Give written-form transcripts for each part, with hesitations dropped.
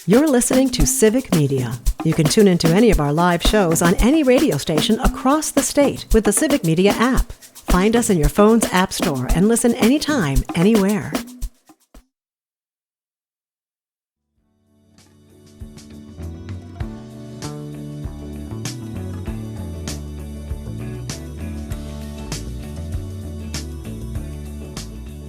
You're listening to Civic Media. You can tune into any of our live shows on any radio station across the state with the Civic Media app. Find us in your phone's app store and listen anytime, anywhere.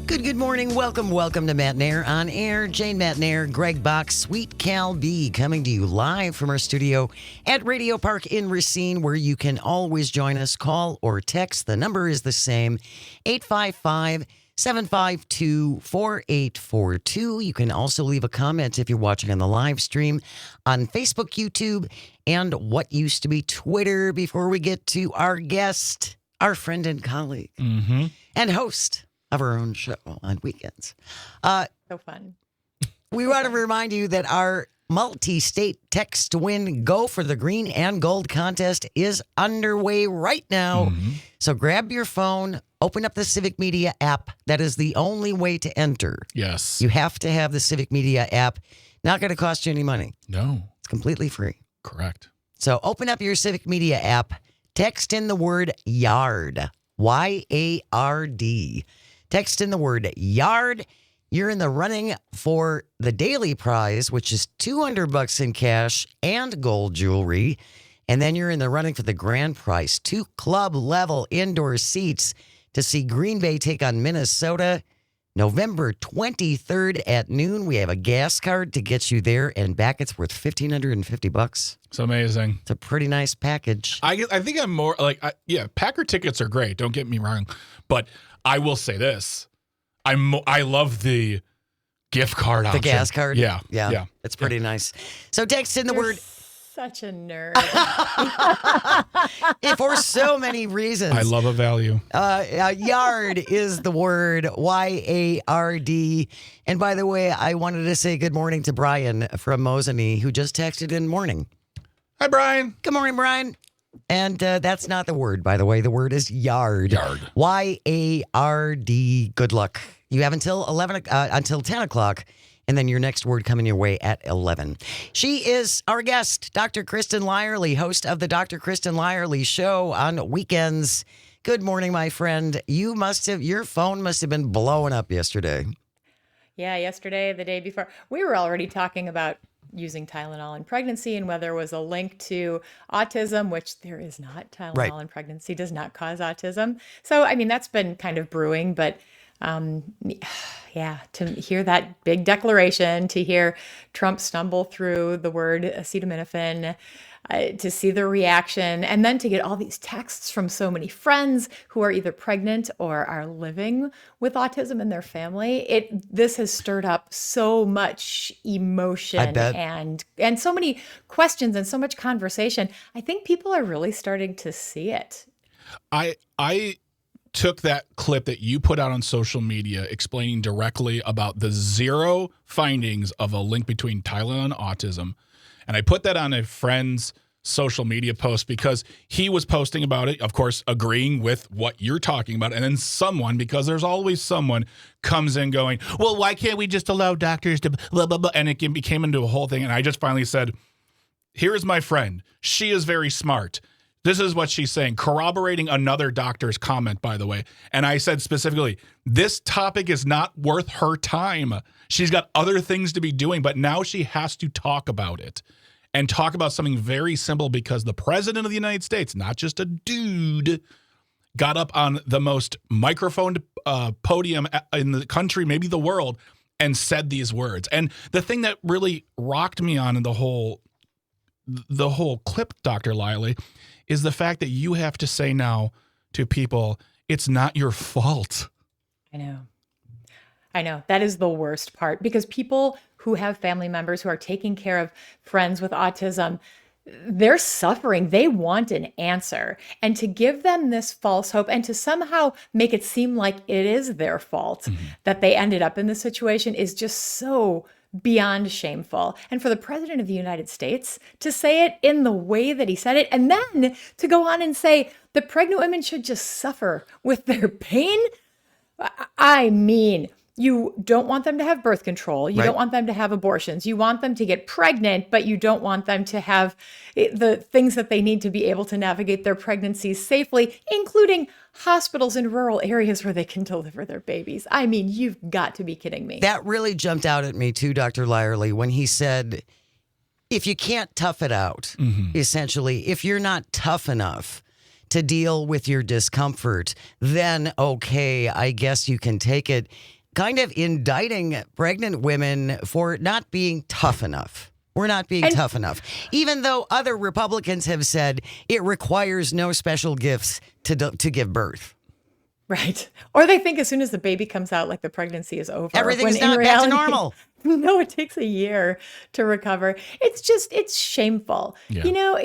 Good morning. Welcome to Matenaer on air. Jane Matenaer, Greg Bach, Sweet Cal B coming to you live from our studio at Radio Park in Racine, where you can always join us. Call or text. The number is the same, 855-752-4842. You can also leave a comment if you're watching on the live stream on Facebook, YouTube, and what used to be Twitter. Before we get to our guest, our friend and colleague, and host of our own show on weekends. So fun. We want to remind you that our multi-state text to win Go for the Green and Gold contest is underway right now. So grab your phone, open up the Civic Media app. That is the only way to enter. Yes. You have to have the Civic Media app. Not going to cost you any money. No. It's completely free. Correct. So open up your Civic Media app, text in the word YARD, Y-A-R-D. Text in the word YARD. You're in the running for the daily prize, which is $200 in cash and gold jewelry. And then you're in the running for the grand prize, 2 club-level indoor seats to see Green Bay take on Minnesota November 23rd at noon. We have a gas card to get you there and back. It's worth $1,550. It's amazing. It's a pretty nice package. I think I'm more like, Packer tickets are great. Don't get me wrong. But I will say this. I love the gift card option. The gas card? Yeah. It's pretty nice. So text in the You're word such a nerd. for so many reasons. I love a value. Yard is the word, Y-A-R-D. And by the way, I wanted to say good morning to Brian from Mosinee, who just texted in morning. Hi, Brian. Good morning, Brian. And that's not the word, by the way. The word is yard. Yard. Y-A-R-D. Good luck. You have until 10 o'clock, and then your next word coming your way at 11. She is our guest, Dr. Kristen Lyerly, host of the Dr. Kristen Lyerly Show on weekends. Good morning, my friend. Your phone must have been blowing up yesterday. Yeah, yesterday, the day before, we were already talking about using Tylenol in pregnancy and whether there was a link to autism, which there is not. Tylenol in pregnancy does not cause autism. So, I mean, that's been kind of brewing, but to hear that big declaration, to hear Trump stumble through the word acetaminophen, to see the reaction, and then to get all these texts from so many friends who are either pregnant or are living with autism in their family. This has stirred up so much emotion and so many questions and so much conversation. I think people are really starting to see it. I took that clip that you put out on social media explaining directly about the 0 findings of a link between Tylenol and autism. And I put that on a friend's social media post because he was posting about it, of course, agreeing with what you're talking about. And then someone, because there's always someone, comes in going, well, why can't we just allow doctors to blah, blah, blah? And it became into a whole thing. And I just finally said, here is my friend. She is very smart. This is what she's saying, corroborating another doctor's comment, by the way. And I said specifically, this topic is not worth her time. She's got other things to be doing, but now she has to talk about it and talk about something very simple because the president of the United States, not just a dude, got up on the most microphoned podium in the country, maybe the world, and said these words. And the thing that really rocked me on in the whole clip, Dr. Lyerly, is the fact that you have to say now to people, it's not your fault. I know. That is the worst part because people who have family members who are taking care of friends with autism, they're suffering. They want an answer. And to give them this false hope and to somehow make it seem like it is their fault that they ended up in this situation is just so beyond shameful. And for the president of the United States to say it in the way that he said it, and then to go on and say the pregnant women should just suffer with their pain. I mean, You don't want them to have birth control. You Right. don't want them to have abortions. You want them to get pregnant, but you don't want them to have the things that they need to be able to navigate their pregnancies safely, including hospitals in rural areas where they can deliver their babies. I mean, you've got to be kidding me. That really jumped out at me too, Dr. Lyerly, when he said, if you can't tough it out, essentially, if you're not tough enough to deal with your discomfort, then okay, I guess you can take it. Kind of indicting pregnant women for not being tough enough. We're not being tough enough. Even though other Republicans have said it requires no special gifts to give birth. Right. Or they think as soon as the baby comes out, like the pregnancy is over. Everything's when in not back to normal. No, it takes a year to recover. It's shameful. Yeah. You know,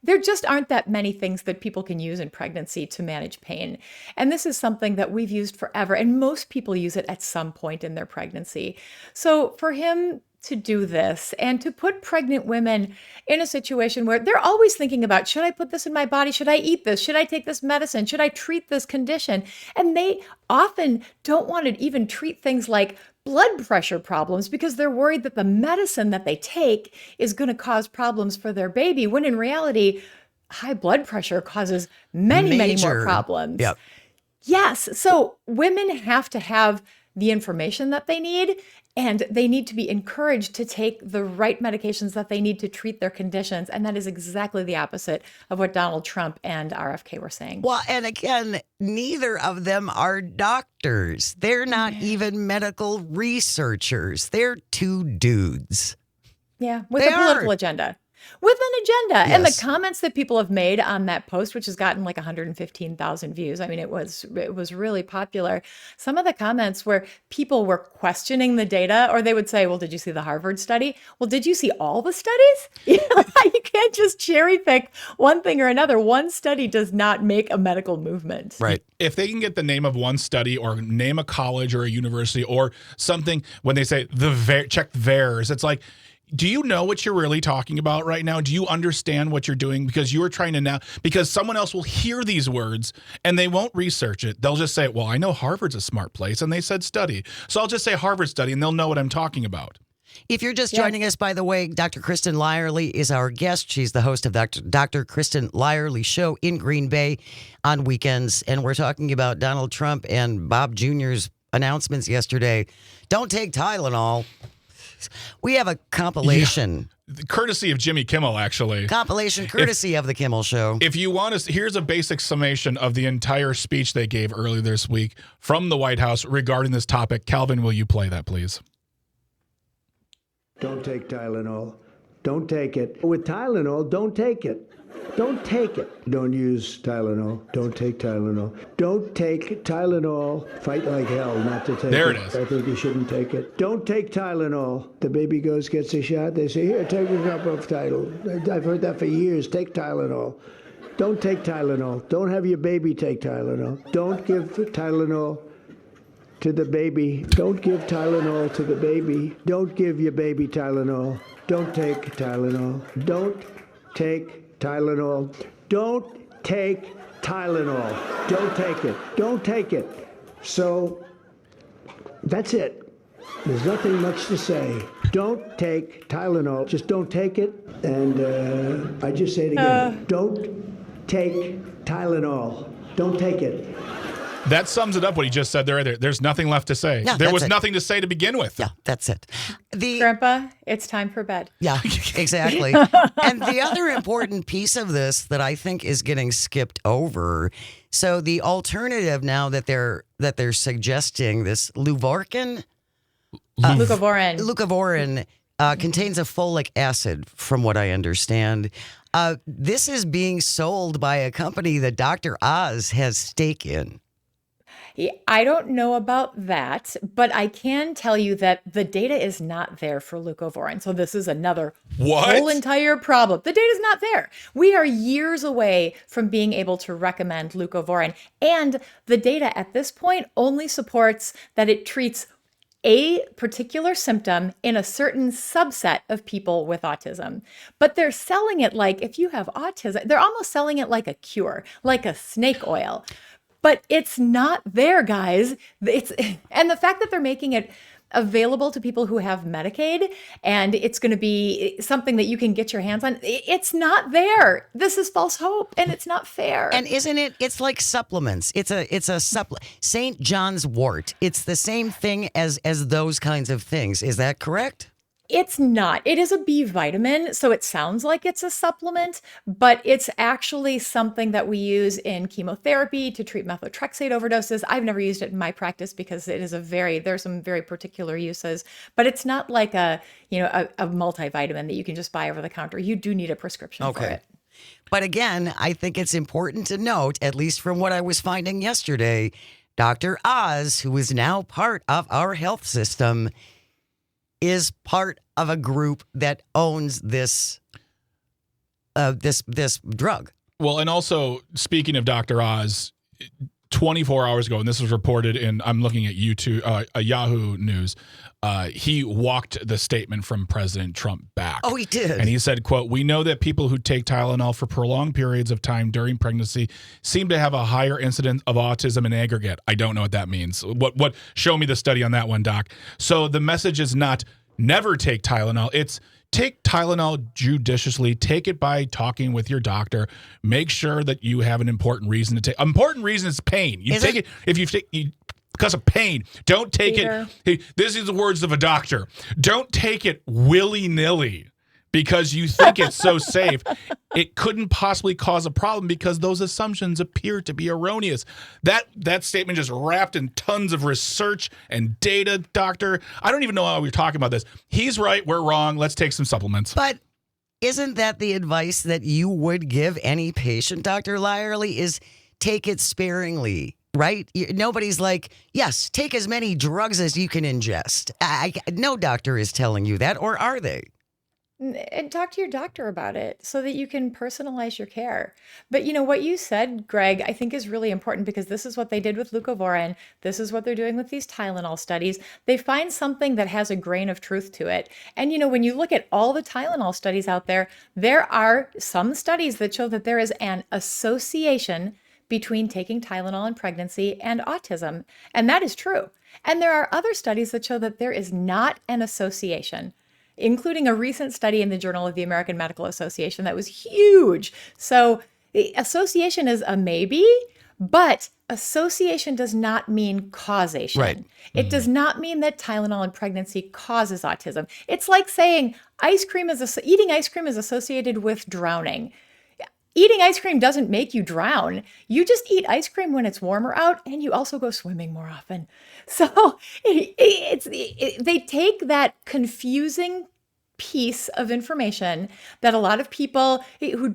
there just aren't that many things that people can use in pregnancy to manage pain. And this is something that we've used forever. And most people use it at some point in their pregnancy. So for him to do this and to put pregnant women in a situation where they're always thinking about, should I put this in my body? Should I eat this? Should I take this medicine? Should I treat this condition? And they often don't want to even treat things like blood pressure problems because they're worried that the medicine that they take is going to cause problems for their baby, when in reality, high blood pressure causes many more Major. problems. Yep. Yes. So women have to have the information that they need, and they need to be encouraged to take the right medications that they need to treat their conditions. And that is exactly the opposite of what Donald Trump and RFK were saying. Well, and again, neither of them are doctors. They're not even medical researchers. They're two dudes. Yeah, with They a political are. agenda. With an agenda. And the Yes. comments that people have made on that post, which has gotten like 115,000 views. I mean, it was really popular. Some of the comments where people were questioning the data, or they would say, well, did you see the Harvard study? Well, did you see all the studies? You can't just cherry pick one thing or another. One study does not make a medical movement. Right. If they can get the name of one study or name a college or a university or something, when they say check VAERS, it's like, do you know what you're really talking about right now? Do you understand what you're doing? Because you are trying to because someone else will hear these words and they won't research it. They'll just say, well, I know Harvard's a smart place and they said study. So I'll just say Harvard study and they'll know what I'm talking about. If you're just joining us, by the way, Dr. Kristen Lyerly is our guest. She's the host of Dr. Kristen Lyerly Show in Green Bay on weekends. And we're talking about Donald Trump and Bob Jr.'s announcements yesterday. Don't take Tylenol. We have a compilation. Yeah. Courtesy of Jimmy Kimmel, actually. Compilation courtesy of the Kimmel Show. If you want to, here's a basic summation of the entire speech they gave earlier this week from the White House regarding this topic. Calvin, will you play that, please? Don't take Tylenol. Don't take it. With Tylenol, don't take it. Don't take it. Don't use Tylenol. Don't take Tylenol. Don't take Tylenol. Fight like hell not to take it. There it is. I think you shouldn't take it. Don't take Tylenol. The baby gets a shot. They say, here, take a cup of Tylenol. I've heard that for years. Take Tylenol. Don't take Tylenol. Don't have your baby take Tylenol. Don't give Tylenol to the baby. Don't give Tylenol to the baby. Don't give your baby Tylenol. Don't take Tylenol. Don't take Tylenol. Don't take Tylenol. Don't take it. Don't take it. So that's it. There's nothing much to say. Don't take Tylenol. Just don't take it. And I just say it again. Don't take Tylenol. Don't take it. That sums it up, what he just said there. There's nothing left to say. Yeah, there that's was it. nothing to say to begin with. Yeah, that's it. Grandpa, it's time for bed. Yeah, exactly. And the other important piece of this that I think is getting skipped over. So the alternative now that they're suggesting, this Leuvarcan, Leucovorin. contains a folic acid, from what I understand. This is being sold by a company that Dr. Oz has stake in. I don't know about that, but I can tell you that the data is not there for leucovorin. So this is another whole entire problem. The data is not there. We are years away from being able to recommend leucovorin. And the data at this point only supports that it treats a particular symptom in a certain subset of people with autism. But they're selling it like, if you have autism, they're almost selling it like a cure, like a snake oil. but it's not there, guys. And the fact that they're making it available to people who have Medicaid and it's going to be something that you can get your hands on, it's not there. This is false hope and it's not fair. And isn't it? It's like supplements. It's a supplement. St. John's wort. It's the same thing as those kinds of things. Is that correct? It's not. It is a B vitamin, so it sounds like it's a supplement, but it's actually something that we use in chemotherapy to treat methotrexate overdoses. I've never used it in my practice because it is there's some very particular uses, but it's not like a multivitamin that you can just buy over the counter. You do need a prescription for it. But again, I think it's important to note, at least from what I was finding yesterday, Dr. Oz, who is now part of our health system, is part of a group that owns this this drug. Well, and also, speaking of Dr. Oz, 24 hours ago, and this was reported I'm looking at YouTube, Yahoo News, he walked the statement from President Trump back. Oh, he did. And he said, quote, "We know that people who take Tylenol for prolonged periods of time during pregnancy seem to have a higher incidence of autism in aggregate." I don't know what that means. What? Show me the study on that one, Doc. So the message is not never take Tylenol. It's take Tylenol judiciously. Take it by talking with your doctor. Make sure that you have an important reason to take. Important reason is pain. You take it if you take because of pain. Don't take it. Hey, this is the words of a doctor. Don't take it willy-nilly because you think it's so safe. It couldn't possibly cause a problem because those assumptions appear to be erroneous. That statement just wrapped in tons of research and data, doctor. I don't even know how we're talking about this. He's right. We're wrong. Let's take some supplements. But isn't that the advice that you would give any patient, Dr. Lyerly, is take it sparingly? Right? Nobody's like, yes, take as many drugs as you can ingest. No doctor is telling you that, or are they? And talk to your doctor about it so that you can personalize your care. But what you said, Greg, I think is really important because this is what they did with leucovorin. This is what they're doing with these Tylenol studies. They find something that has a grain of truth to it. And when you look at all the Tylenol studies out there, there are some studies that show that there is an association between taking Tylenol in pregnancy and autism. And that is true. And there are other studies that show that there is not an association, including a recent study in the Journal of the American Medical Association that was huge. So the association is a maybe, but association does not mean causation. Right. It does not mean that Tylenol in pregnancy causes autism. It's like saying eating ice cream is associated with drowning. Eating ice cream doesn't make you drown. You just eat ice cream when it's warmer out, and you also go swimming more often. So they take that confusing piece of information that a lot of people who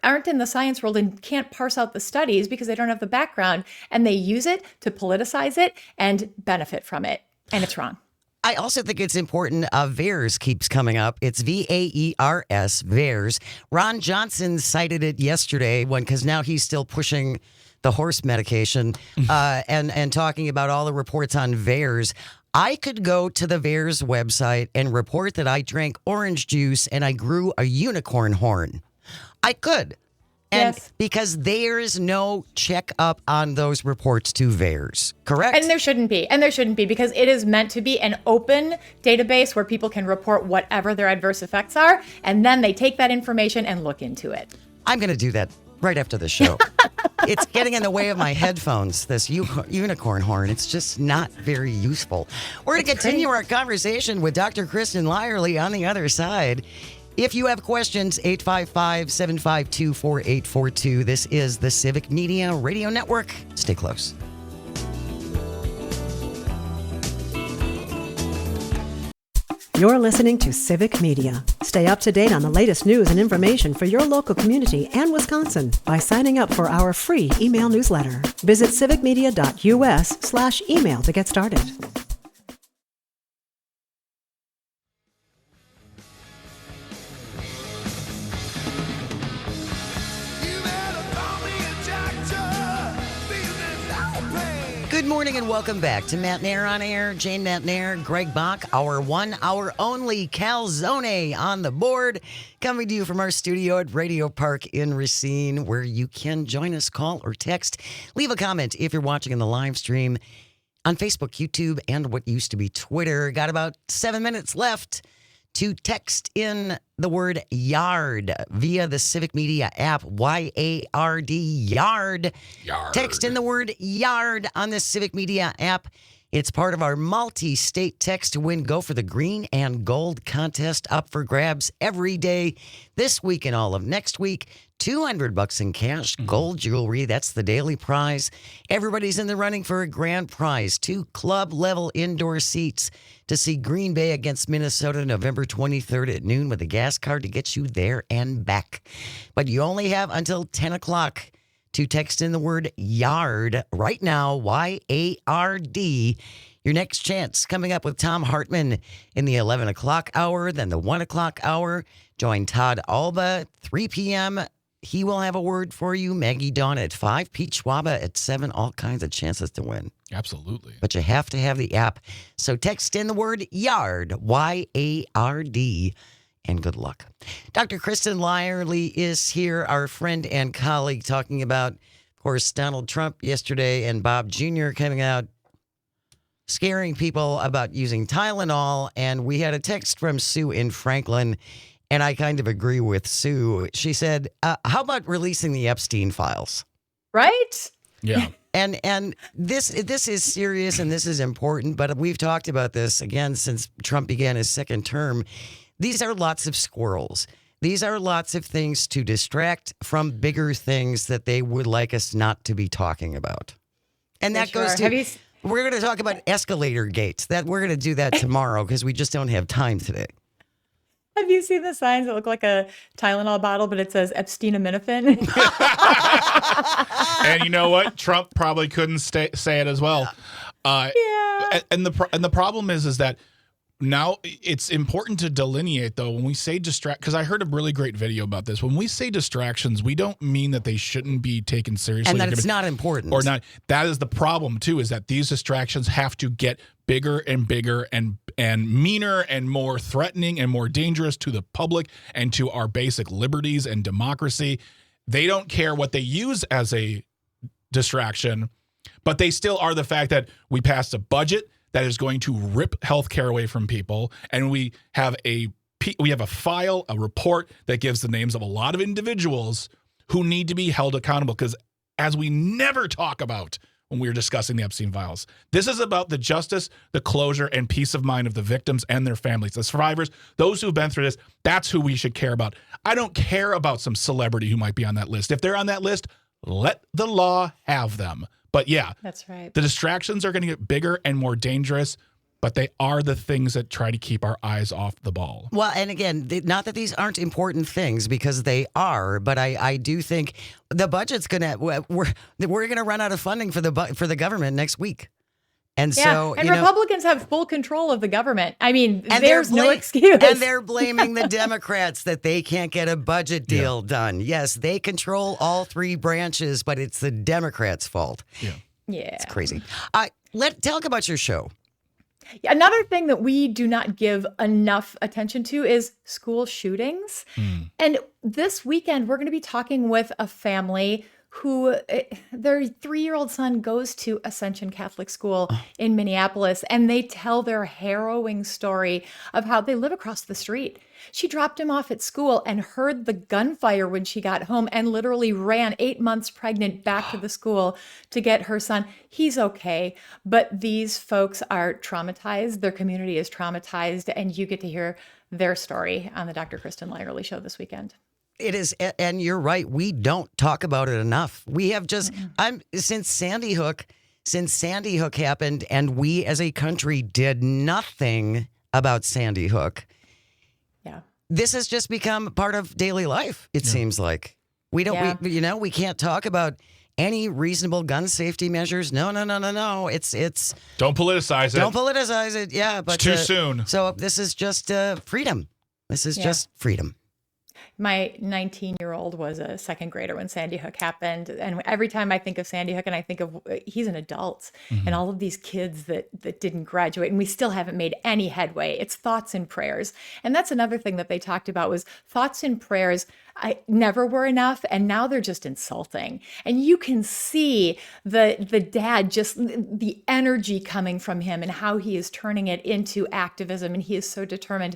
aren't in the science world and can't parse out the studies because they don't have the background, and they use it to politicize it and benefit from it. And it's wrong. I also think it's important. VAERS keeps coming up. It's VAERS, VAERS. Ron Johnson cited it yesterday because now he's still pushing the horse medication and talking about all the reports on VAERS. I could go to the VAERS website and report that I drank orange juice and I grew a unicorn horn. I could. And yes. Because there is no checkup on those reports to VAERS, correct? And there shouldn't be. Because it is meant to be an open database where people can report whatever their adverse effects are. And then they take that information and look into it. I'm going to do that right after the show. It's getting in the way of my headphones, this unicorn horn. It's just not very useful. We're going to continue our conversation with Dr. Kristen Lyerly on the other side. If you have questions, 855-752-4842. This is the Civic Media Radio Network. Stay close. You're listening to Civic Media. Stay up to date on the latest news and information for your local community and Wisconsin by signing up for our free email newsletter. Visit civicmedia.us/email to get started. Good morning and welcome back to Matenaer on Air. Jane Matenaer, Greg Bach, our 1 hour only calzone on the board. Coming to you from our studio at Radio Park in Racine, where you can join us, call or text. Leave a comment if you're watching in the live stream on Facebook, YouTube, and what used to be Twitter. Got about 7 minutes left to text in the word YARD via the Civic Media app, YARD, YARD. Yard. Text in the word YARD on the Civic Media app. It's part of our multi-state text to win Go for the Green and Gold contest, up for grabs every day this week and all of next week. $200 in cash, gold jewelry. That's the daily prize. Everybody's in the running for a grand prize. 2 club-level indoor seats to see Green Bay against Minnesota November 23rd at noon with a gas card to get you there and back. But you only have until 10 o'clock to text in the word YARD right now, Y-A-R-D. Your next chance coming up with Tom Hartman in the 11 o'clock hour, then the 1 o'clock hour. Join Todd Alba, 3 p.m. He will have a word for you. Maggie Dawn at 5, Pete Schwaba at 7. All kinds of chances to win. Absolutely. But you have to have the app. So text in the word YARD, Y-A-R-D, and good luck. Dr. Kristen Lyerly is here, our friend and colleague, talking about, of course, Donald Trump yesterday and Bob Jr. coming out scaring people about using Tylenol. And we had a text from Sue in Franklin. And I kind of agree with Sue. She said, how about releasing the Epstein files? Right? Yeah. And this is serious and this is important, but we've talked about this again since Trump began his second term. These are lots of squirrels. These are lots of things to distract from bigger things that they would like us not to be talking about. And that goes to, we're going to talk about escalator gates. That we're going to do that tomorrow because we just don't have time today. Have you seen the signs that look like a Tylenol bottle, but it says Epstein-aminophen? And you know what? Trump probably couldn't say it as well. Yeah. And the problem is that now it's important to delineate, though, when we say distract, because I heard a really great video about this. When we say distractions, we don't mean that they shouldn't be taken seriously. And that it's not important. Or not. That is the problem, too, is that these distractions have to get bigger and bigger and meaner and more threatening and more dangerous to the public and to our basic liberties and democracy. They don't care what they use as a distraction, but they still are the fact that we passed a budget that is going to rip healthcare away from people, and we have a file, a report that gives the names of a lot of individuals who need to be held accountable. Because as we never talk about when we are discussing the Epstein files, this is about the justice, the closure, and peace of mind of the victims and their families, the survivors, those who've been through this. That's who we should care about. I don't care about some celebrity who might be on that list. If they're on that list, let the law have them. But yeah, that's right. The distractions are going to get bigger and more dangerous, but they are the things that try to keep our eyes off the ball. Well, and again, not that these aren't important things, because they are, but I do think the budget's we're going to run out of funding for the government next week. And so, and Republicans have full control of the government. I mean, there's no excuse. And they're blaming the Democrats that they can't get a budget deal done. Yes, they control all 3 branches, but it's the Democrats' fault. Yeah. It's crazy. Talk about your show. Another thing that we do not give enough attention to is school shootings. And this weekend, we're going to be talking with a family who their 3-year-old son goes to Ascension Catholic School in Minneapolis, and they tell their harrowing story of how they live across the street. She dropped him off at school and heard the gunfire when she got home and literally ran 8 months pregnant back to the school to get her son. He's okay, but these folks are traumatized. Their community is traumatized, and you get to hear their story on the Dr. Kristen Lyerly Show this weekend. It is, and you're right. We don't talk about it enough. We have just, since Sandy Hook happened, and we as a country did nothing about Sandy Hook. Yeah, this has just become part of daily life. It seems like we don't. We can't talk about any reasonable gun safety measures. No. It's don't politicize it. Don't politicize it. Yeah, but it's too soon. So this is just freedom. This is just freedom. My 19-year-old was a second grader when Sandy Hook happened. And every time I think of Sandy Hook and I think of he's an adult and all of these kids that didn't graduate and we still haven't made any headway. It's thoughts and prayers. And that's another thing that they talked about was thoughts and prayers. I never were enough. And now they're just insulting. And you can see the dad, just the energy coming from him and how he is turning it into activism. And he is so determined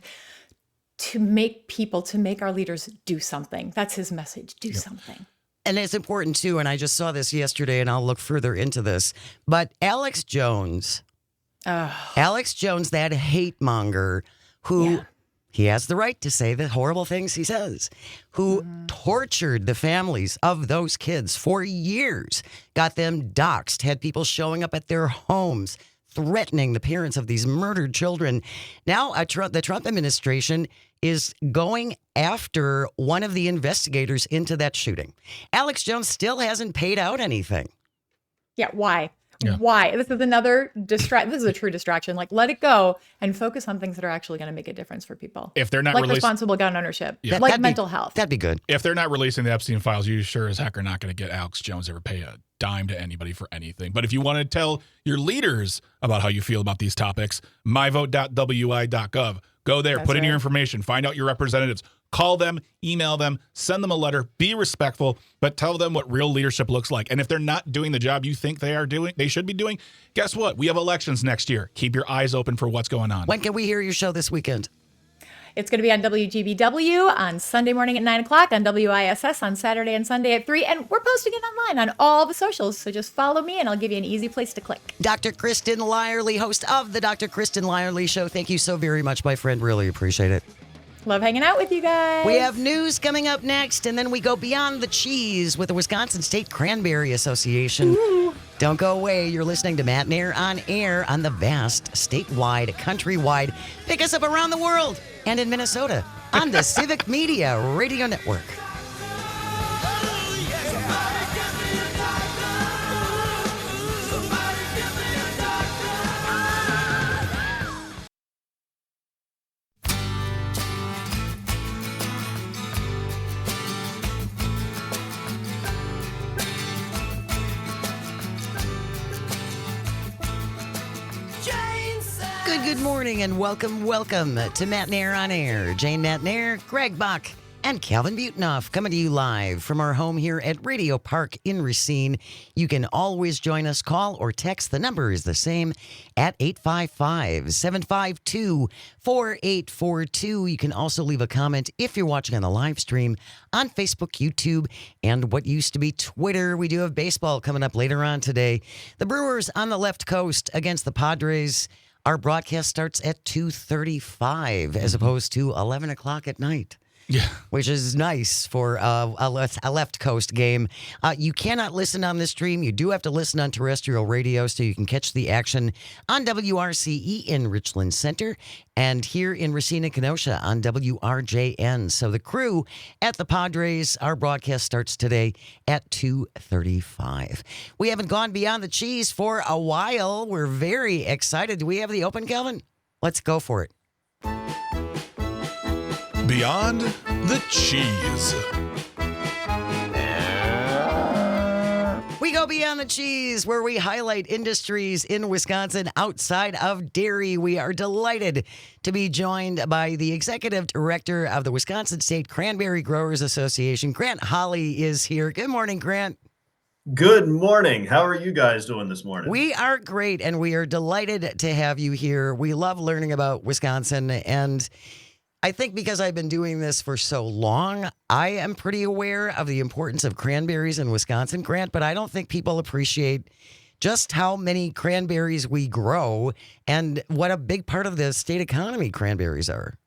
to make our leaders do something. That's his message. Do something. And it's important too, and I just saw this yesterday and I'll look further into this, but Alex Jones, that hate monger who he has the right to say the horrible things he says, who tortured the families of those kids for years, got them doxxed, had people showing up at their homes, threatening the parents of these murdered children. Now, the Trump administration is going after one of the investigators into that shooting. Alex Jones still hasn't paid out anything. Yeah, why? Yeah. Why? This is another this is a true distraction. Like, let it go and focus on things that are actually going to make a difference for people. If they're not like responsible gun ownership, like mental health. That'd be good. If they're not releasing the Epstein files, you sure as heck are not going to get Alex Jones ever pay a dime to anybody for anything. But if you want to tell your leaders about how you feel about these topics, myvote.wi.gov. Go there, put in your information, find out your representatives, call them, email them, send them a letter, be respectful, but tell them what real leadership looks like. And if they're not doing the job you think they should be doing, guess what? We have elections next year. Keep your eyes open for what's going on. When can we hear your show this weekend? It's going to be on WGBW on Sunday morning at 9 o'clock, on WISS on Saturday and Sunday at 3. And we're posting it online on all the socials. So just follow me and I'll give you an easy place to click. Dr. Kristen Lyerly, host of the Dr. Kristen Lyerly Show. Thank you so very much, my friend. Really appreciate it. Love hanging out with you guys. We have news coming up next, and then we go beyond the cheese with the Wisconsin State Cranberry Association. Ooh. Don't go away. You're listening to Matenaer on air on the vast, statewide, countrywide. Pick us up around the world and in Minnesota on the Civic Media Radio Network. Good morning and welcome to Matenaer on Air. Jane Matenaer, Greg Bach, and Calvin Butenoff coming to you live from our home here at Radio Park in Racine. You can always join us, call or text. The number is the same at 855-752-4842. You can also leave a comment if you're watching on the live stream on Facebook, YouTube, and what used to be Twitter. We do have baseball coming up later on today. The Brewers on the left coast against the Padres. Our broadcast starts at 2:35 as opposed to 11 o'clock at night. Yeah. Which is nice for a left coast game. You cannot listen on this stream. You do have to listen on terrestrial radio so you can catch the action on WRCE in Richland Center and here in Racine and Kenosha on WRJN. So the crew at the Padres, our broadcast starts today at 2:35. We haven't gone beyond the cheese for a while. We're very excited. Do we have the open, Calvin? Let's go for it. Beyond the cheese. We go beyond the cheese, where we highlight industries in Wisconsin outside of dairy. We are delighted to be joined by the executive director of the Wisconsin State Cranberry Growers Association. Grant Holly is here. Good morning, Grant. Good morning. How are you guys doing this morning? We are great, and we are delighted to have you here. We love learning about Wisconsin, and I think because I've been doing this for so long, I am pretty aware of the importance of cranberries in Wisconsin, Grant, but I don't think people appreciate just how many cranberries we grow and what a big part of the state economy cranberries are.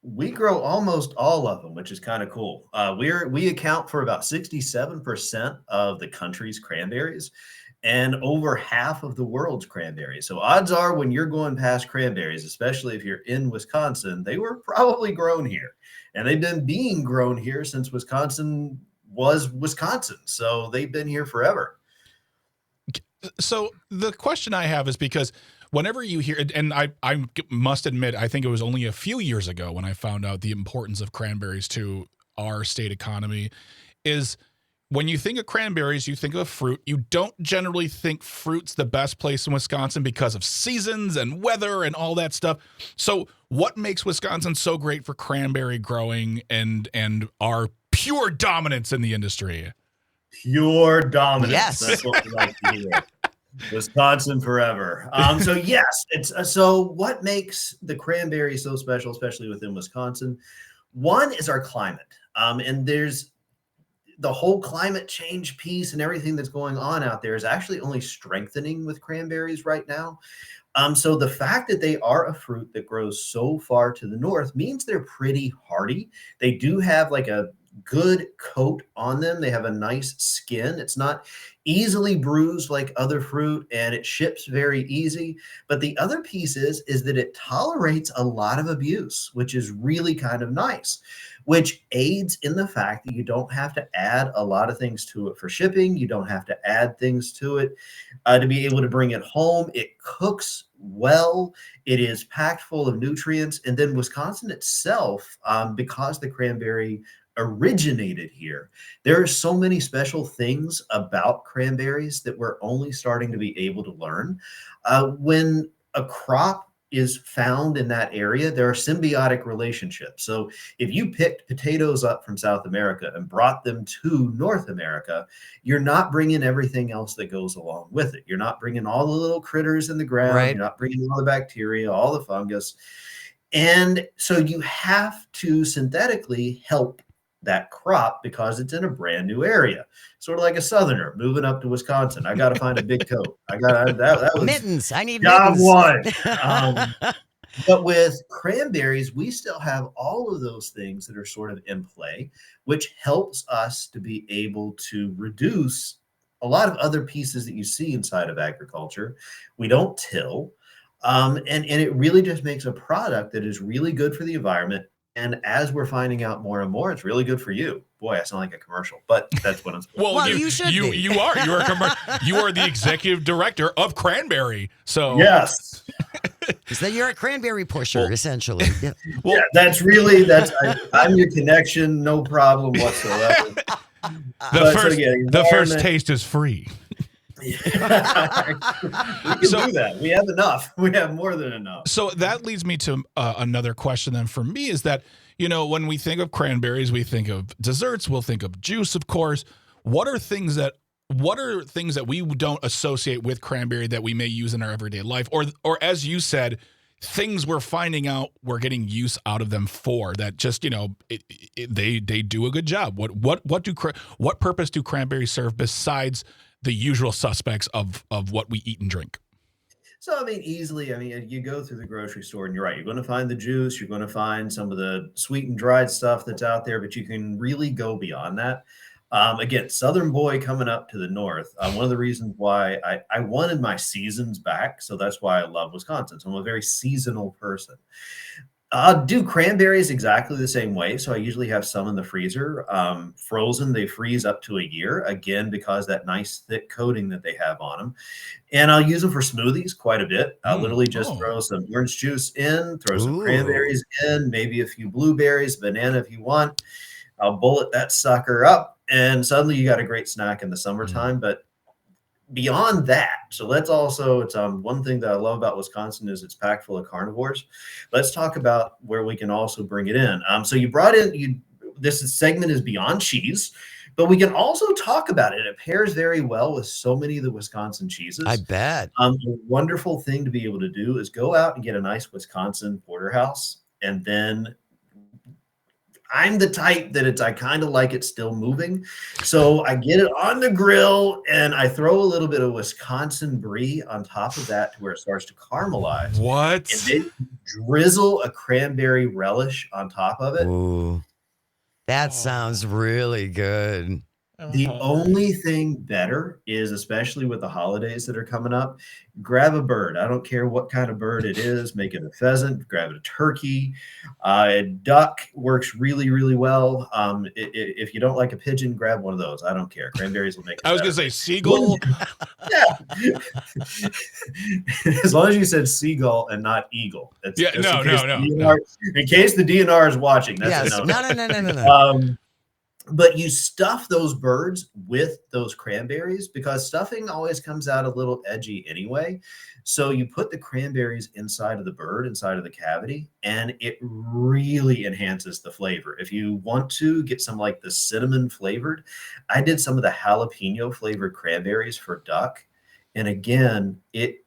We grow almost all of them, which is kind of cool. We account for about 67% of the country's cranberries and over half of the world's cranberries. So odds are when you're going past cranberries, especially if you're in Wisconsin, they were probably grown here. And they've been being grown here since Wisconsin was Wisconsin. So they've been here forever. So the question I have is because whenever you hear, and I must admit, I think it was only a few years ago when I found out the importance of cranberries to our state economy is when you think of cranberries, you think of fruit. You don't generally think fruit's the best place in Wisconsin because of seasons and weather and all that stuff. So what makes Wisconsin so great for cranberry growing and our pure dominance in the industry? Pure dominance. Yes. That's what we like to hear. Wisconsin forever. So yes, it's so what makes the cranberry so special, especially within Wisconsin? One is our climate. And there's the whole climate change piece and everything that's going on out there is actually only strengthening with cranberries right now. So the fact that they are a fruit that grows so far to the north means they're pretty hardy. They do have like a good coat on them. They have a nice skin. It's not easily bruised like other fruit, and it ships very easy. But the other piece is that it tolerates a lot of abuse, which is really kind of nice, which aids in the fact that you don't have to add a lot of things to it for shipping. You don't have to add things to it to be able to bring it home. It cooks well. It is packed full of nutrients. And then Wisconsin itself, because the cranberry originated here, there are so many special things about cranberries that we're only starting to be able to learn. When a crop is found in that area, there are symbiotic relationships. So if you picked potatoes up from South America and brought them to North America, you're not bringing everything else that goes along with it. You're not bringing all the little critters in the ground. Right. You're not bringing all the bacteria, all the fungus. And so you have to synthetically help that crop because it's in a brand new area, sort of like a Southerner moving up to Wisconsin. I got to find a big coat. That was Mittens. I need job mittens. one. But with cranberries, we still have all of those things that are sort of in play, which helps us to be able to reduce a lot of other pieces that you see inside of agriculture. We don't till, and it really just makes a product that is really good for the environment. And as we're finding out more and more, it's really good for you. Boy, I sound like a commercial, but that's what I'm supposed Well, you should be. You are you are the executive director of Cranberry. So Yes. So you're a cranberry pusher, essentially. Yeah. Well, Yeah, I'm your connection, no problem whatsoever. the first taste is free. We can do that. We have enough. We have more than enough. So that leads me to another question then for me is that, when we think of cranberries, we think of desserts, we'll think of juice, of course. What are things that we don't associate with cranberry that we may use in our everyday life? Or as you said, things we're finding out we're getting use out of them for that just, they do a good job. What purpose do cranberries serve besides the usual suspects of what we eat and drink? So, easily, you go through the grocery store and you're right. You're going to find the juice. You're going to find some of the sweet and dried stuff that's out there, but you can really go beyond that. Again, Southern boy coming up to the north. One of the reasons why I wanted my seasons back. So that's why I love Wisconsin. So I'm a very seasonal person. Do cranberries exactly the same way. So I usually have some in the freezer. Frozen, they freeze up to a year, again, because that nice thick coating that they have on them. And I'll use them for smoothies quite a bit. I'll literally just throw some orange juice in, throw some cranberries in, maybe a few blueberries, banana if you want. I'll bullet that sucker up, and suddenly you got a great snack in the summertime. But beyond that, so let's also, it's one thing that I love about Wisconsin is it's packed full of carnivores. Let's talk about where we can also bring it in. So you brought in, this segment is beyond cheese, but we can also talk about it. It pairs very well with so many of the Wisconsin cheeses. I bet. The wonderful thing to be able to do is go out and get a nice Wisconsin porterhouse, and then I'm the type that I kind of like it still moving. So I get it on the grill and I throw a little bit of Wisconsin brie on top of that to where it starts to caramelize. What? And then drizzle a cranberry relish on top of it. Ooh, that sounds really good. The only thing better is, especially with the holidays that are coming up, grab a bird. I don't care what kind of bird it is. Make it a pheasant, grab it a turkey. A duck works really, really well. If you don't like a pigeon, grab one of those. I don't care. Cranberries will make it I was going to say seagull. Yeah. As long as you said seagull and not eagle. Yeah, no. In case the DNR is watching. That's Yes. a no. No. But you stuff those birds with those cranberries because stuffing always comes out a little edgy anyway. So you put the cranberries inside of the bird, inside of the cavity, and it really enhances the flavor. If you want to get some like the cinnamon flavored, I did some of the jalapeno flavored cranberries for duck. And again, it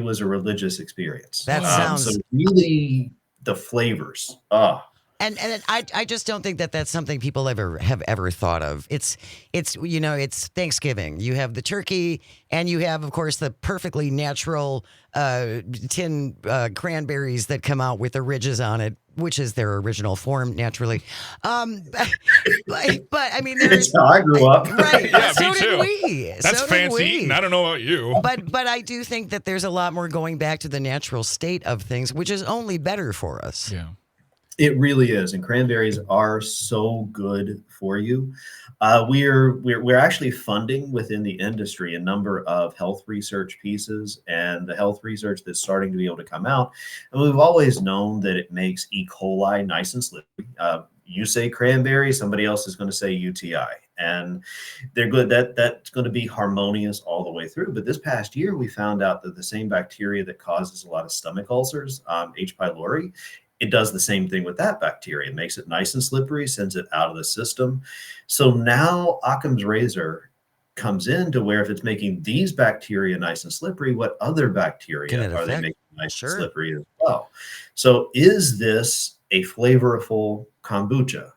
was a religious experience. That So sounds really the flavors. Oh, I just don't think that that's something people have ever thought of. It's it's Thanksgiving. You have the turkey, and you have, of course, the perfectly natural tin cranberries that come out with the ridges on it, which is their original form, naturally. But I mean, that's how I grew up. right? Yeah, so me did too. we. That's So did fancy we. eating. I don't know about you. But I do think that there's a lot more going back to the natural state of things, which is only better for us. Yeah. It really is, and cranberries are so good for you. We're actually funding within the industry a number of health research pieces, and the health research that's starting to be able to come out. And we've always known that it makes E. coli nice and slippery. You say cranberry, somebody else is going to say UTI, and they're good. That's going to be harmonious all the way through. But this past year, we found out that the same bacteria that causes a lot of stomach ulcers, H. pylori, it does the same thing with that bacteria. It makes it nice and slippery, sends it out of the system. So now Occam's razor comes in to where if it's making these bacteria nice and slippery, what other Can bacteria it are they affect? making nice Sure. and slippery as well? So is this a flavorful kombucha?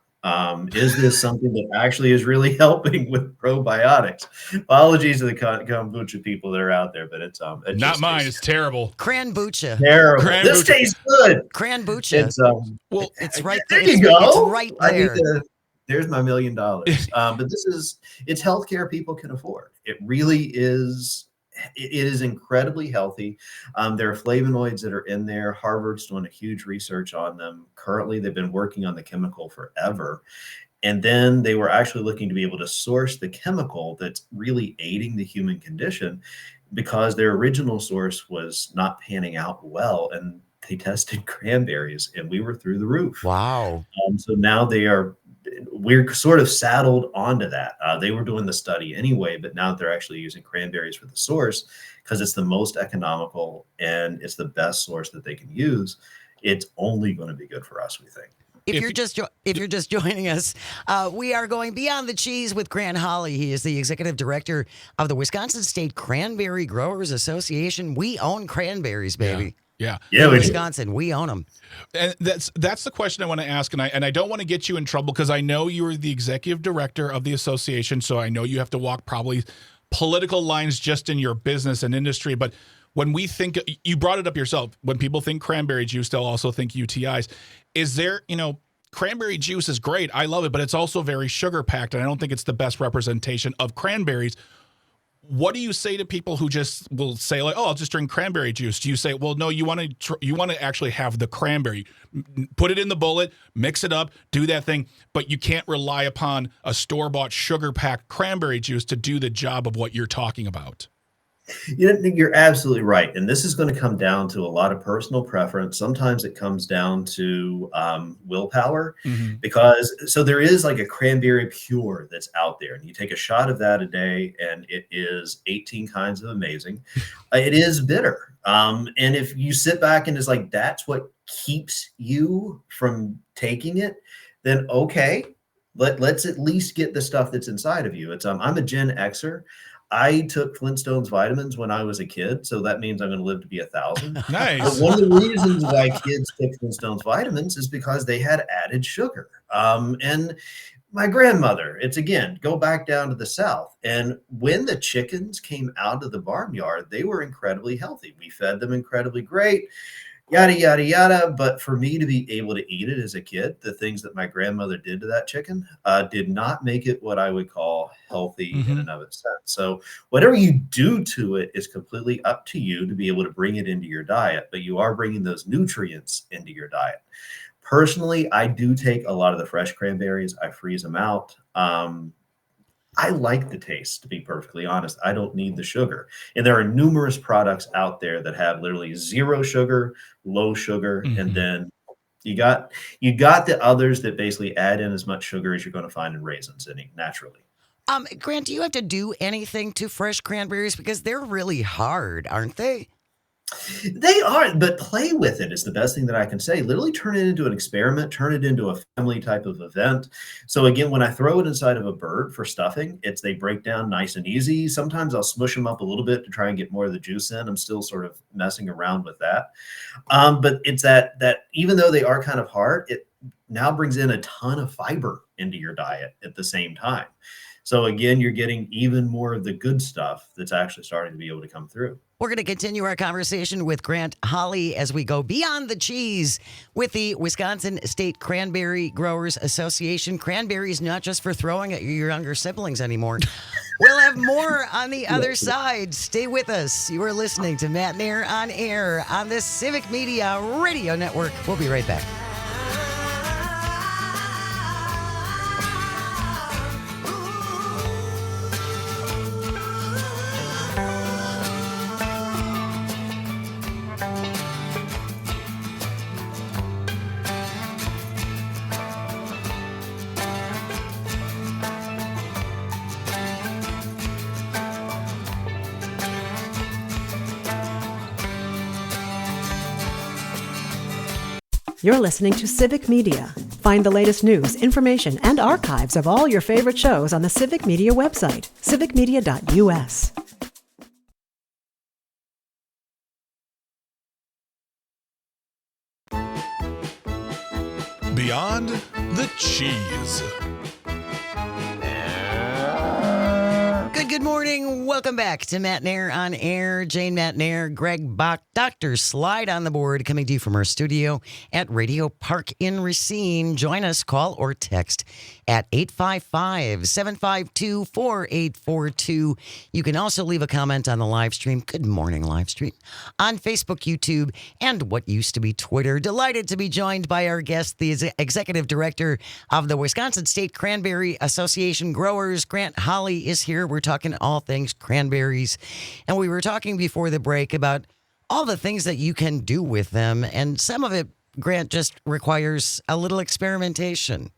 Is this something that actually is really helping with probiotics? Apologies to the kombucha people that are out there, but it Not just mine. tastes It's terrible. Cranbucha. terrible. This Kombucha. tastes good. Cranbucha. It's Well, It's right there there. you It's go. right I need there. to. There's my $1 million. But it's healthcare people can afford. It really is. It is incredibly healthy. There are flavonoids that are in there. Harvard's doing a huge research on them. Currently, they've been working on the chemical forever. And then they were actually looking to be able to source the chemical that's really aiding the human condition because their original source was not panning out well. And they tested cranberries and we were through the roof. Wow. So now we're sort of saddled onto that. They were doing the study anyway, but now they're actually using cranberries for the source because it's the most economical and it's the best source that they can use. It's only going to be good for us, we think. If If- you're just joining us, we are going Beyond the Cheese with Grant Holly. He is the executive director of the Wisconsin State Cranberry Growers Association. We own cranberries, baby. Yeah. Yeah, In we do. Wisconsin, we own them. And that's the question I want to ask, and I don't want to get you in trouble because I know you're the executive director of the association, so I know you have to walk probably political lines just in your business and industry. But when we think, you brought it up yourself, when people think cranberry juice, they'll also think UTIs. Is there, cranberry juice is great. I love it, but it's also very sugar packed, and I don't think it's the best representation of cranberries. What do you say to people who just will say like, "Oh, I'll just drink cranberry juice"? Do you say, "Well, no, you want to actually have the cranberry, put it in the bullet, mix it up, do that thing, but you can't rely upon a store-bought sugar-packed cranberry juice to do the job of what you're talking about." You're absolutely right. And this is going to come down to a lot of personal preference. Sometimes it comes down to willpower so there is like a cranberry pure that's out there. And you take a shot of that a day and it is 18 kinds of amazing. It is bitter. And if you sit back and it's like, that's what keeps you from taking it, then okay, let's at least get the stuff that's inside of you. I'm a Gen Xer. I took Flintstones vitamins when I was a kid, so that means I'm going to live to be 1,000. But Nice. one of the reasons why kids took Flintstones vitamins is because they had added sugar. And my grandmother, it's again, go back down to the South. And when the chickens came out of the barnyard, they were incredibly healthy. We fed them incredibly great. Yada, yada, yada. But for me to be able to eat it as a kid, the things that my grandmother did to that chicken did not make it what I would call healthy in and of itself. So whatever you do to it is completely up to you to be able to bring it into your diet, but you are bringing those nutrients into your diet. Personally, I do take a lot of the fresh cranberries. I freeze them out. I like the taste, to be perfectly honest. I don't need the sugar. And there are numerous products out there that have literally zero sugar, low sugar, and then You got the others that basically add in as much sugar as you're going to find in raisins naturally. Grant, do you have to do anything to fresh cranberries because they're really hard, aren't they? They are, but play with it is the best thing that I can say. Literally turn it into an experiment, turn it into a family type of event. So again, when I throw it inside of a bird for stuffing, they break down nice and easy. Sometimes I'll smush them up a little bit to try and get more of the juice in. I'm still sort of messing around with that. But it's that even though they are kind of hard, it now brings in a ton of fiber into your diet at the same time. So again, you're getting even more of the good stuff that's actually starting to be able to come through. We're going to continue our conversation with Grant Holly as we go beyond the cheese with the Wisconsin State Cranberry Growers Association. Cranberries not just for throwing at your younger siblings anymore. We'll have more on the other side. Stay with us. You are listening to Matenaer on Air on the Civic Media Radio Network. We'll be right back. You're listening to Civic Media. Find the latest news, information, and archives of all your favorite shows on the Civic Media website, civicmedia.us. Beyond the cheese. Good morning. Welcome back to Matenaer on Air. Jane Matenaer, Greg Bach, Dr. Slide on the board, coming to you from our studio at Radio Park in Racine. Join us, call or text at 855-752-4842. You can also leave a comment on the live stream. Good morning, live stream on Facebook, YouTube, and what used to be Twitter. Delighted to be joined by our guest, the Executive Director of the Wisconsin State Cranberry Association Growers. Grant Holly is here. We're talking all things cranberries. And we were talking before the break about all the things that you can do with them. And some of it, Grant, just requires a little experimentation.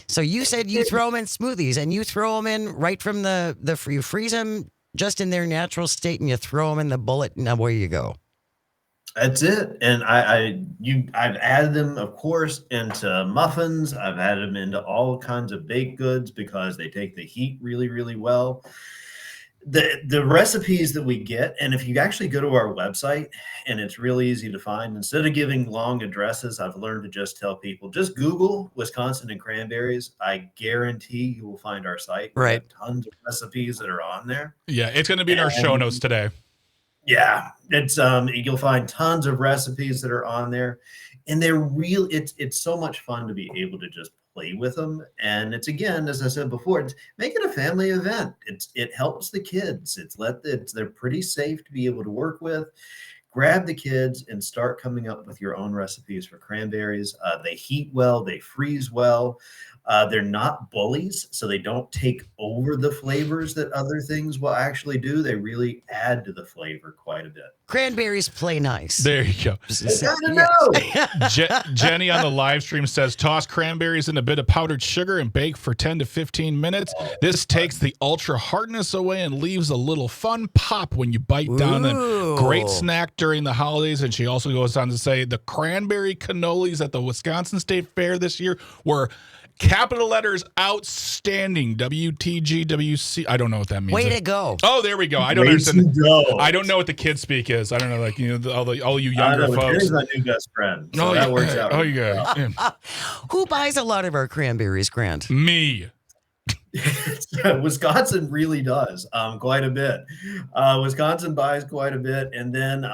So you said you throw them in smoothies and you throw them in right from you freeze them just in their natural state and you throw them in the bullet and away you go. That's it. And I've added them, of course, into muffins. I've added them into all kinds of baked goods because they take the heat really, really well. The recipes that we get, and if you actually go to our website, and it's really easy to find, instead of giving long addresses, I've learned to just tell people, just Google Wisconsin and cranberries. I guarantee you will find our site. Right. We have tons of recipes that are on there. Yeah, it's going to be in our show notes today. Yeah, it's you'll find tons of recipes that are on there, and they're real. It's so much fun to be able to just play with them. And it's, again, as I said before, make it a family event. It helps the kids. They're pretty safe to be able to work with. Grab the kids and start coming up with your own recipes for cranberries. They heat well, they freeze well. They're not bullies, so they don't take over the flavors that other things will actually do. They really add to the flavor quite a bit. Cranberries play nice. There you go. Jenny on the live stream says, toss cranberries in a bit of powdered sugar and bake for 10 to 15 minutes. This takes the ultra hardness away and leaves a little fun pop when you bite down them. Great snack during the holidays. And she also goes on to say the cranberry cannolis at the Wisconsin State Fair this year were capital letters outstanding. WTGWC. I don't know what that means. Way to go. Oh, there we go. I don't understand. I don't know what the kid speak is. I don't know, like, all you younger folks. Here's my new best friend. So that works out. Oh, yeah. Who buys a lot of our cranberries, Grant? Me. Wisconsin really does quite a bit. Wisconsin buys quite a bit. And then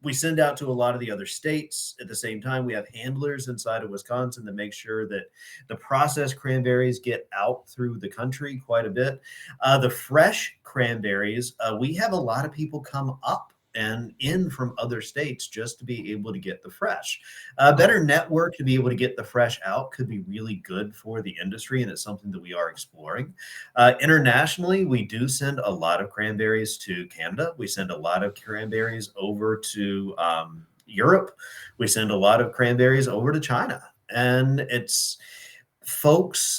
we send out to a lot of the other states at the same time. We have handlers inside of Wisconsin that make sure that the processed cranberries get out through the country quite a bit. The fresh cranberries, we have a lot of people come up and in from other states just to be able to get the fresh. Better network to be able to get the fresh out could be really good for the industry, and it's something that we are exploring. Internationally, we do send a lot of cranberries to Canada. We send a lot of cranberries over to Europe. We send a lot of cranberries over to China. And it's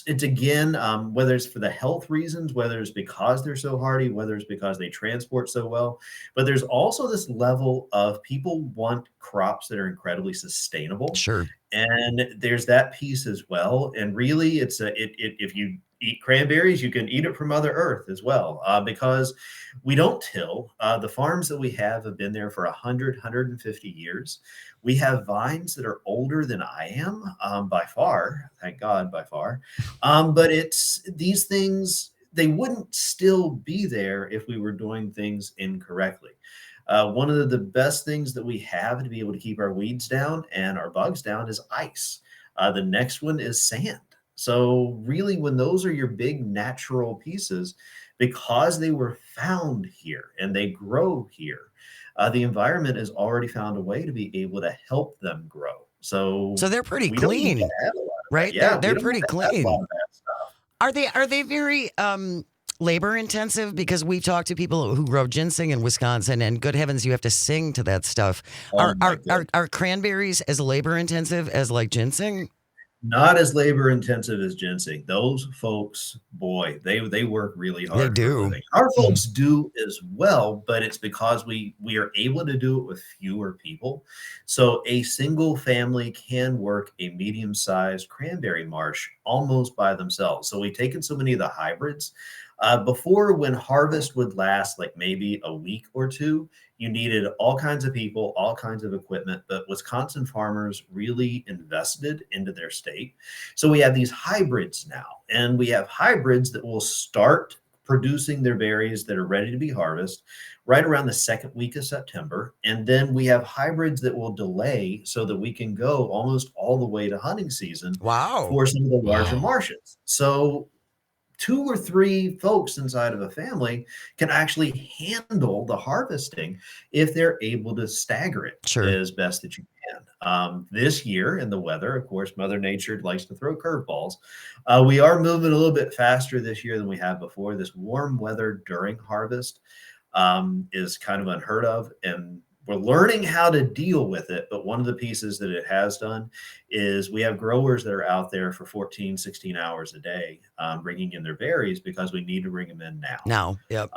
again, whether it's for the health reasons, whether it's because they're so hardy, whether it's because they transport so well, but there's also this level of people want crops that are incredibly sustainable. Sure. And there's that piece as well. And really, if you eat cranberries, you can eat it from Mother Earth as well, because we don't till. The farms that we have been there for 100, 150 years. We have vines that are older than I am, by far, thank God, by far. But it's these things, they wouldn't still be there if we were doing things incorrectly. One of the best things that we have to be able to keep our weeds down and our bugs down is ice. The next one is sand. So really, when those are your big natural pieces, because they were found here and they grow here, the environment has already found a way to be able to help them grow. So they're pretty we don't need clean, to add a lot of right? that. Yeah, They're we don't pretty need to add a clean. lot of that stuff. Are they very labor intensive? Because we've talked to people who grow ginseng in Wisconsin, and good heavens, you have to sing to that stuff. Oh, my Are cranberries as labor intensive as like ginseng? Not as labor intensive as ginseng. Those folks, boy, they work really hard. They do. For a living. Our folks do as well, but it's because we are able to do it with fewer people. So a single family can work a medium-sized cranberry marsh almost by themselves. So we've taken so many of the hybrids. Before, when harvest would last like maybe a week or two, you needed all kinds of people, all kinds of equipment, but Wisconsin farmers really invested into their state. So we have these hybrids now, and we have hybrids that will start producing their berries that are ready to be harvested right around the second week of September. And then we have hybrids that will delay so that we can go almost all the way to hunting season. Wow. For some of the larger marshes. So 2 or 3 folks inside of a family can actually handle the harvesting if they're able to stagger it as best that you can. This year in the weather, of course, Mother Nature likes to throw curveballs. We are moving a little bit faster this year than we have before. This warm weather during harvest is kind of unheard of, and we're learning how to deal with it. But one of the pieces that it has done is we have growers that are out there for 14, 16 hours a day, bringing in their berries because we need to bring them in now. Yep.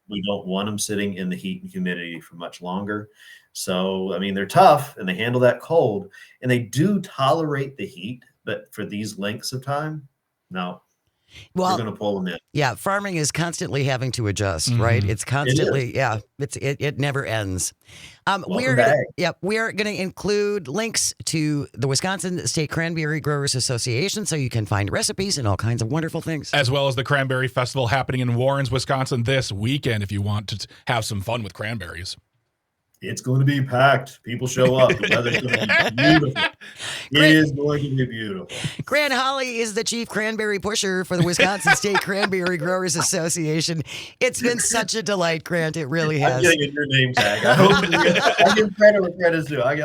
We don't want them sitting in the heat and humidity for much longer. So, I mean, they're tough and they handle that cold, and they do tolerate the heat. But for these lengths of time, no. Well, we're going to pull them in. Yeah, farming is constantly having to adjust, right? It's constantly, it never ends. We are going to include links to the Wisconsin State Cranberry Growers Association, so you can find recipes and all kinds of wonderful things, as well as the Cranberry Festival happening in Warrens, Wisconsin this weekend. If you want to have some fun with cranberries. It's going to be packed. People show up. The weather's going to be beautiful. It is going to be beautiful. Grant Holly is the chief cranberry pusher for the Wisconsin State Cranberry Growers Association. It's been such a delight, Grant. It really has. I'm getting a new name tag. I give credit where credit's due. I'm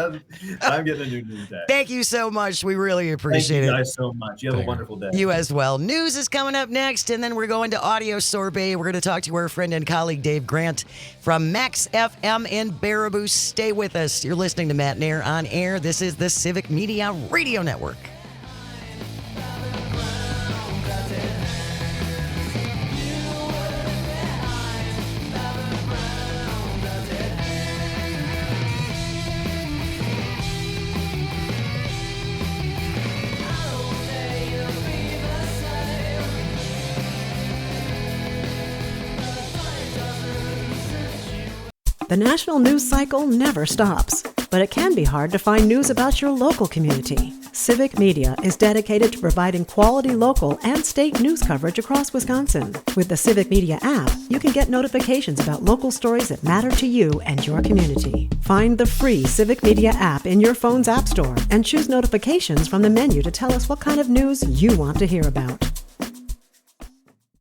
getting a new name tag. Thank you so much. We really appreciate it. Thank you guys so much. You have a wonderful day. You as well. News is coming up next, and then we're going to Audio Sorbet. We're going to talk to our friend and colleague Dave Grant from Max FM in Baraboo. Stay with us. You're listening to Matenaer on Air. This is the Civic Media Radio Network. The national news cycle never stops, but it can be hard to find news about your local community. Civic Media is dedicated to providing quality local and state news coverage across Wisconsin. With the Civic Media app, you can get notifications about local stories that matter to you and your community. Find the free Civic Media app in your phone's app store and choose notifications from the menu to tell us what kind of news you want to hear about.